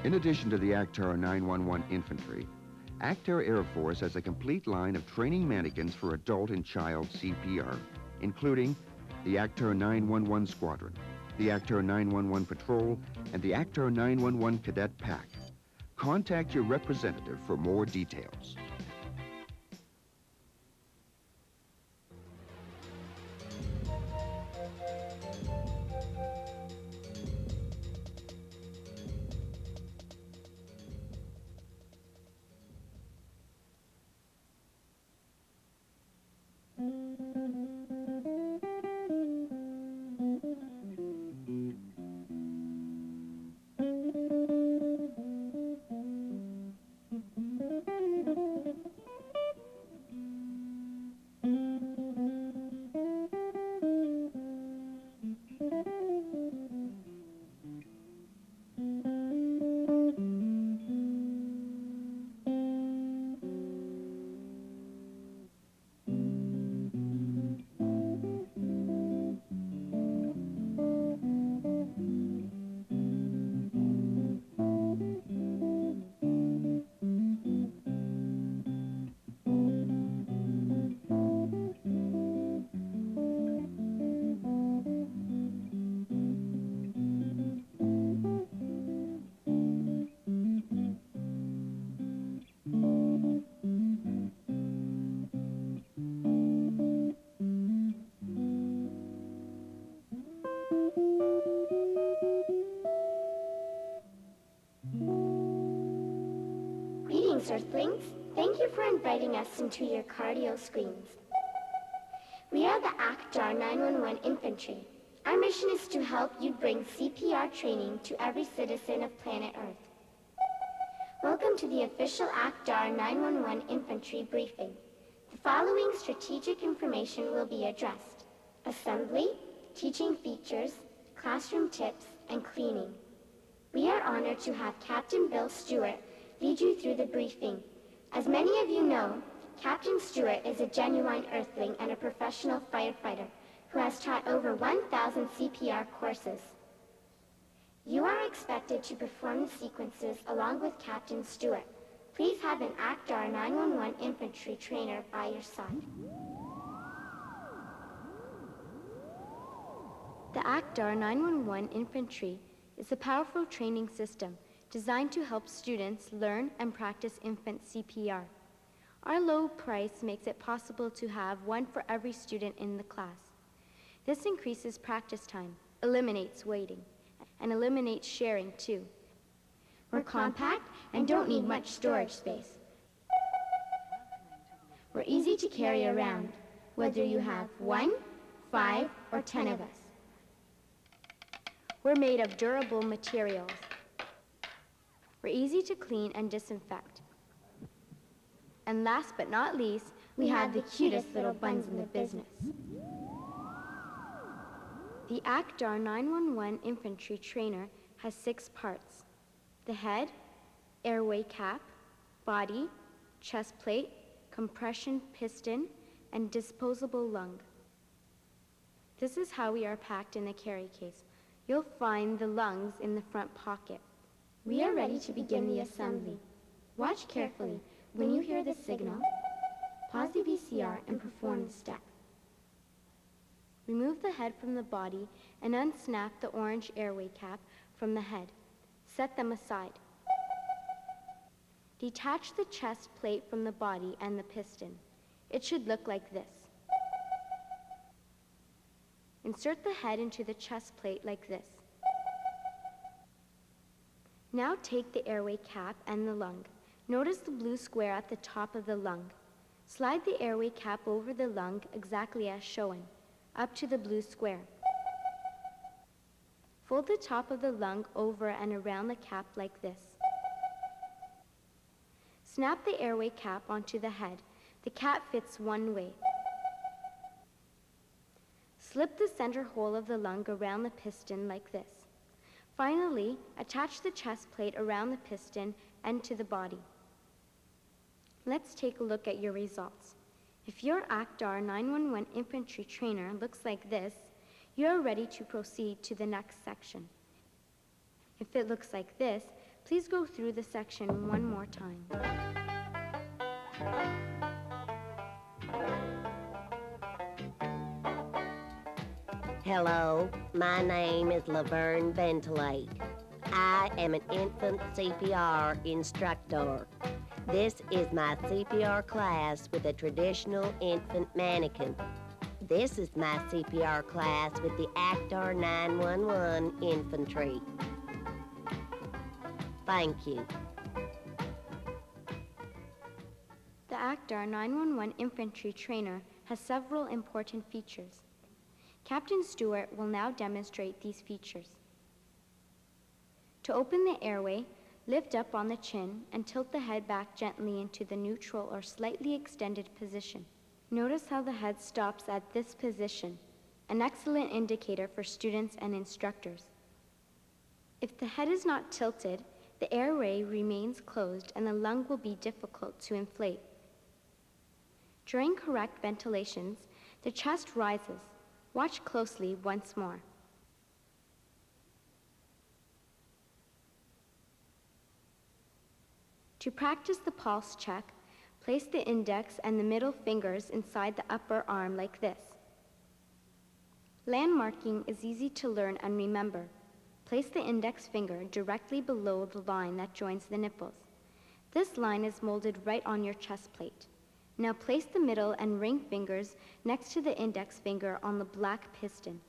In addition to the ACTAR 911 Infantry, ACTAR Air Force has a complete line of training mannequins for adult and child CPR, including the ACTAR 911 Squadron, the ACTAR 911 Patrol, and the ACTAR 911 Cadet Pack. Contact your representative for more details. Greetings, Earthlings. Thank you for inviting us into your cardio screens. We are the ACTAR 911 Infantry. Our mission is to help you bring CPR training to every citizen of planet Earth. Welcome to the official ACTAR 911 Infantry briefing. The following strategic information will be addressed: assembly, teaching features, classroom tips, and cleaning. We are honored to have Captain Bill Stewart lead you through the briefing. As many of you know, Captain Stewart is a genuine Earthling and a professional firefighter who has taught over 1,000 CPR courses. You are expected to perform the sequences along with Captain Stewart. Please have an ACTAR 911 Infantry trainer by your side. The ACTAR 911 Infantry is a powerful training system designed to help students learn and practice infant CPR. Our low price makes it possible to have one for every student in the class. This increases practice time, eliminates waiting, and eliminates sharing too. We're compact and don't need much storage space. We're easy to carry around, whether you have 1, 5, or 10 of us. We're made of durable materials. We're easy to clean and disinfect. And last but not least, we have the cutest little buns in the business. The ACTAR 911 Infantry trainer has 6 parts: the head, airway cap, body, chest plate, compression piston, and disposable lung. This is how we are packed in the carry case. You'll find the lungs in the front pocket. We are ready to begin the assembly. Watch carefully. When you hear the signal, pause the VCR and perform the step. Remove the head from the body and unsnap the orange airway cap from the head. Set them aside. Detach the chest plate from the body and the piston. It should look like this. Insert the head into the chest plate like this. Now take the airway cap and the lung. Notice the blue square at the top of the lung. Slide the airway cap over the lung exactly as shown, up to the blue square. Fold the top of the lung over and around the cap like this. Snap the airway cap onto the head. The cap fits one way. Slip the center hole of the lung around the piston like this. Finally, attach the chest plate around the piston and to the body. Let's take a look at your results. If your ACTAR 911 Infantry trainer looks like this, you're ready to proceed to the next section. If it looks like this, Please go through the section one more time. Hello, my name is Laverne Ventilate. I am an infant CPR instructor. This is my CPR class with a traditional infant mannequin. This is my CPR class with the ACTAR 911 Infantry. Thank you. The ACTAR 911 Infantry trainer has several important features. Captain Stewart will now demonstrate these features. To open the airway, lift up on the chin and tilt the head back gently into the neutral or slightly extended position. Notice how the head stops at this position, an excellent indicator for students and instructors. If the head is not tilted, the airway remains closed and the lung will be difficult to inflate. During correct ventilations, the chest rises. Watch closely once more. To practice the pulse check, place the index and the middle fingers inside the upper arm like this. Landmarking is easy to learn and remember. Place the index finger directly below the line that joins the nipples. This line is molded right on your chest plate. Now place the middle and ring fingers next to the index finger on the black piston.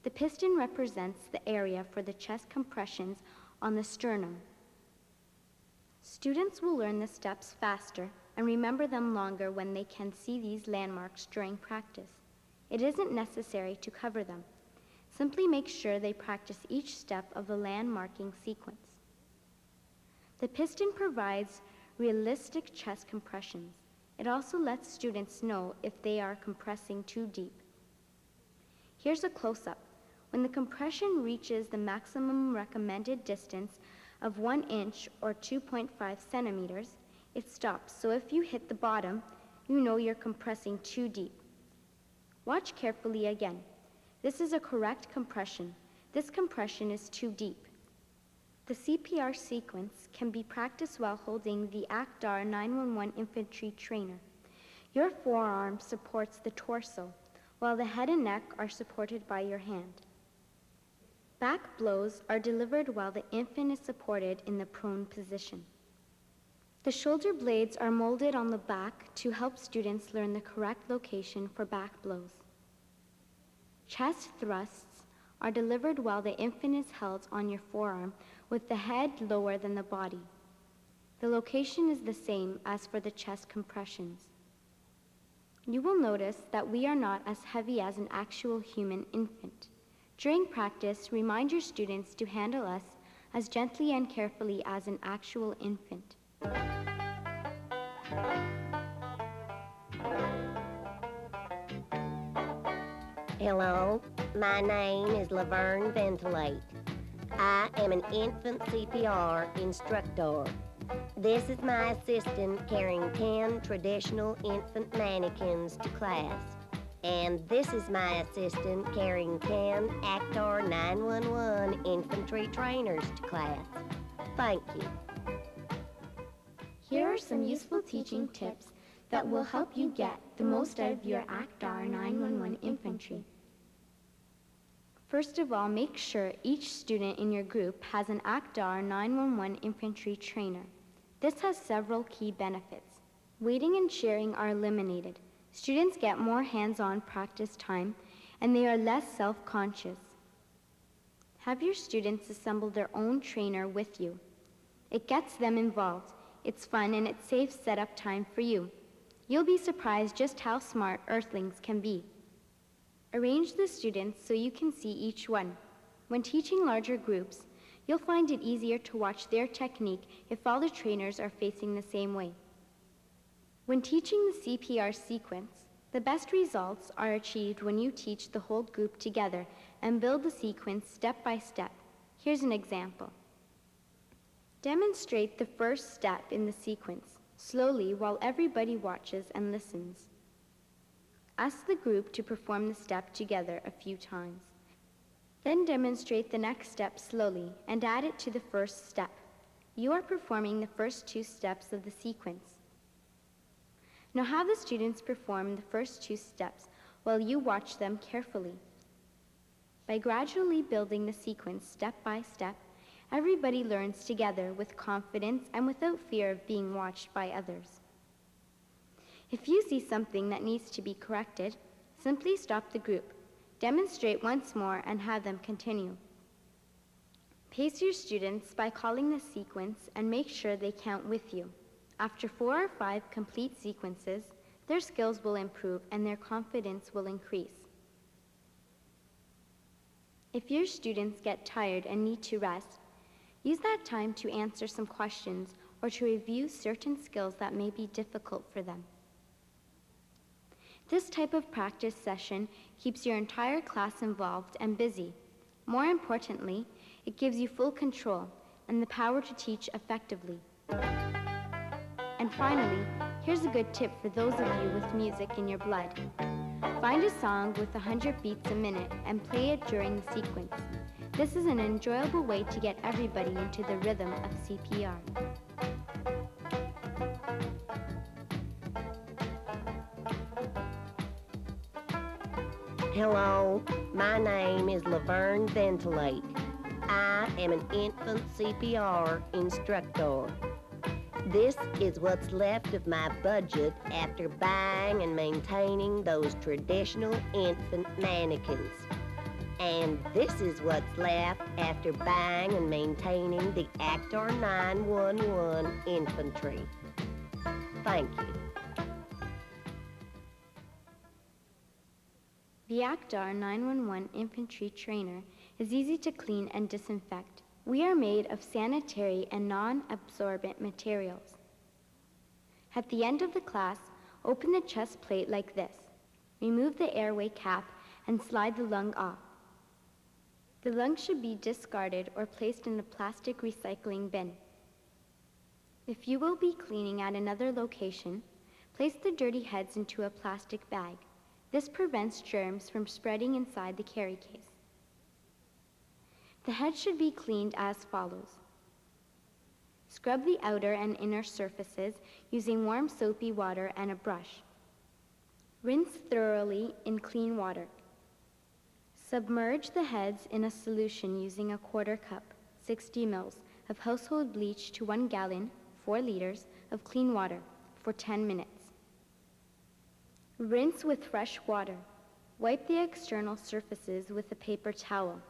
The piston represents the area for the chest compressions on the sternum. Students will learn the steps faster and remember them longer when they can see these landmarks during practice. It isn't necessary to cover them. Simply make sure they practice each step of the landmarking sequence. The piston provides realistic chest compressions. It also lets students know if they are compressing too deep. Here's a close-up. When the compression reaches the maximum recommended distance of 1 inch or 2.5 centimeters, it stops. So if you hit the bottom, you know you're compressing too deep. Watch carefully again. This is a correct compression. This compression is too deep. The CPR sequence can be practiced while holding the ACTAR 911 infantry trainer. Your forearm supports the torso, while the head and neck are supported by your hand. Back blows are delivered while the infant is supported in the prone position. The shoulder blades are molded on the back to help students learn the correct location for back blows. Chest thrusts are delivered while the infant is held on your forearm with the head lower than the body. The location is the same as for the chest compressions. You will notice that we are not as heavy as an actual human infant. During practice, remind your students to handle us as gently and carefully as an actual infant. Hello, my name is Laverne Ventilate. I am an infant CPR instructor. This is my assistant carrying 10 traditional infant mannequins to class. And this is my assistant carrying 10 ACTAR 911 infantry trainers to class. Thank you. Here are some useful teaching tips that will help you get the most out of your ACTAR 911 infantry. First of all, make sure each student in your group has an ACTAR 911 infantry trainer. This has several key benefits. Waiting and sharing are eliminated. Students get more hands-on practice time, and they are less self-conscious. Have your students assemble their own trainer with you. It gets them involved. It's fun, and it saves setup time for you. You'll be surprised just how smart Earthlings can be. Arrange the students so you can see each one. When teaching larger groups, you'll find it easier to watch their technique if all the trainers are facing the same way. When teaching the CPR sequence, the best results are achieved when you teach the whole group together and build the sequence step by step. Here's an example. Demonstrate the first step in the sequence, slowly while everybody watches and listens. Ask the group to perform the step together a few times. Then demonstrate the next step slowly and add it to the first step. You are performing the first 2 steps of the sequence. Now have the students perform the first 2 steps while you watch them carefully. By gradually building the sequence step by step, everybody learns together with confidence and without fear of being watched by others. If you see something that needs to be corrected, simply stop the group, demonstrate once more, and have them continue. Pace your students by calling the sequence and make sure they count with you. After 4 or 5 complete sequences, their skills will improve and their confidence will increase. If your students get tired and need to rest, use that time to answer some questions or to review certain skills that may be difficult for them. This type of practice session keeps your entire class involved and busy. More importantly, it gives you full control and the power to teach effectively. And finally, here's a good tip for those of you with music in your blood. Find a song with 100 beats a minute and play it during the sequence. This is an enjoyable way to get everybody into the rhythm of CPR. Hello, my name is Laverne Ventilate. I am an infant CPR instructor. This is what's left of my budget after buying and maintaining those traditional infant mannequins. And this is what's left after buying and maintaining the ACTAR 911 Infantry. Thank you. The ACTAR 911 Infantry Trainer is easy to clean and disinfect. We are made of sanitary and non-absorbent materials. At the end of the class, open the chest plate like this. Remove the airway cap and slide the lung off. The lung should be discarded or placed in a plastic recycling bin. If you will be cleaning at another location, place the dirty heads into a plastic bag. This prevents germs from spreading inside the carry case. The head should be cleaned as follows. Scrub the outer and inner surfaces using warm soapy water and a brush. Rinse thoroughly in clean water. Submerge the heads in a solution using a 1/4 cup, 60 ml, of household bleach to 1 gallon, 4 liters, of clean water for 10 minutes. Rinse with fresh water. Wipe the external surfaces with a paper towel.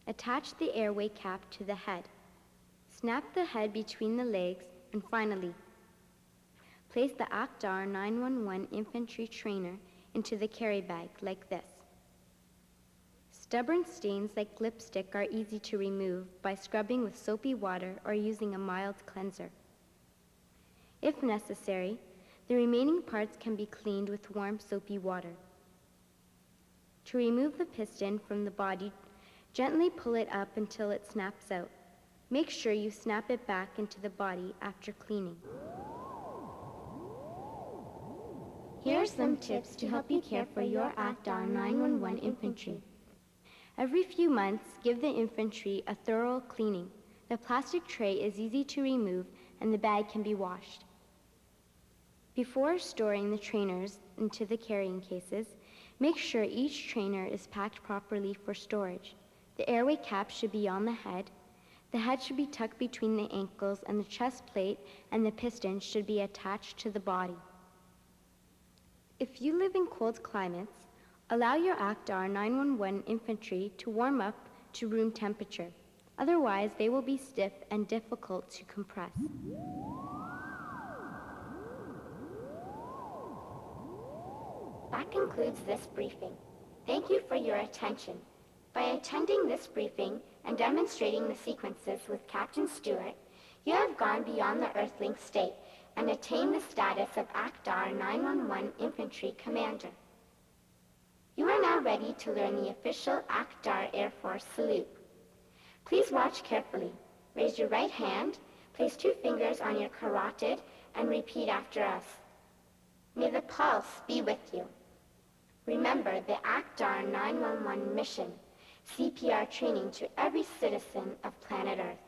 Attach the airway cap to the head. Snap the head between the legs, and finally, place the ACTAR 911 Infantry Trainer into the carry bag like this. Stubborn stains like lipstick are easy to remove by scrubbing with soapy water or using a mild cleanser. If necessary, the remaining parts can be cleaned with warm soapy water. To remove the piston from the body, gently pull it up until it snaps out. Make sure you snap it back into the body after cleaning. Here are some tips to help you care for your ACTAR 911 infantry. Every few months, give the infantry a thorough cleaning. The plastic tray is easy to remove and the bag can be washed. Before storing the trainers into the carrying cases, make sure each trainer is packed properly for storage. The airway cap should be on the head should be tucked between the ankles, and the chest plate and the piston should be attached to the body. If you live in cold climates, allow your ACTAR 911 infantry to warm up to room temperature. Otherwise, they will be stiff and difficult to compress. That concludes this briefing. Thank you for your attention. By attending this briefing and demonstrating the sequences with Captain Stewart, you have gone beyond the Earthlink state and attained the status of ACTAR 911 Infantry Commander. You are now ready to learn the official ACTAR Air Force salute. Please watch carefully. Raise your right hand, place 2 fingers on your carotid, and repeat after us. May the pulse be with you. Remember the ACTAR 911 mission, CPR training to every citizen of planet Earth.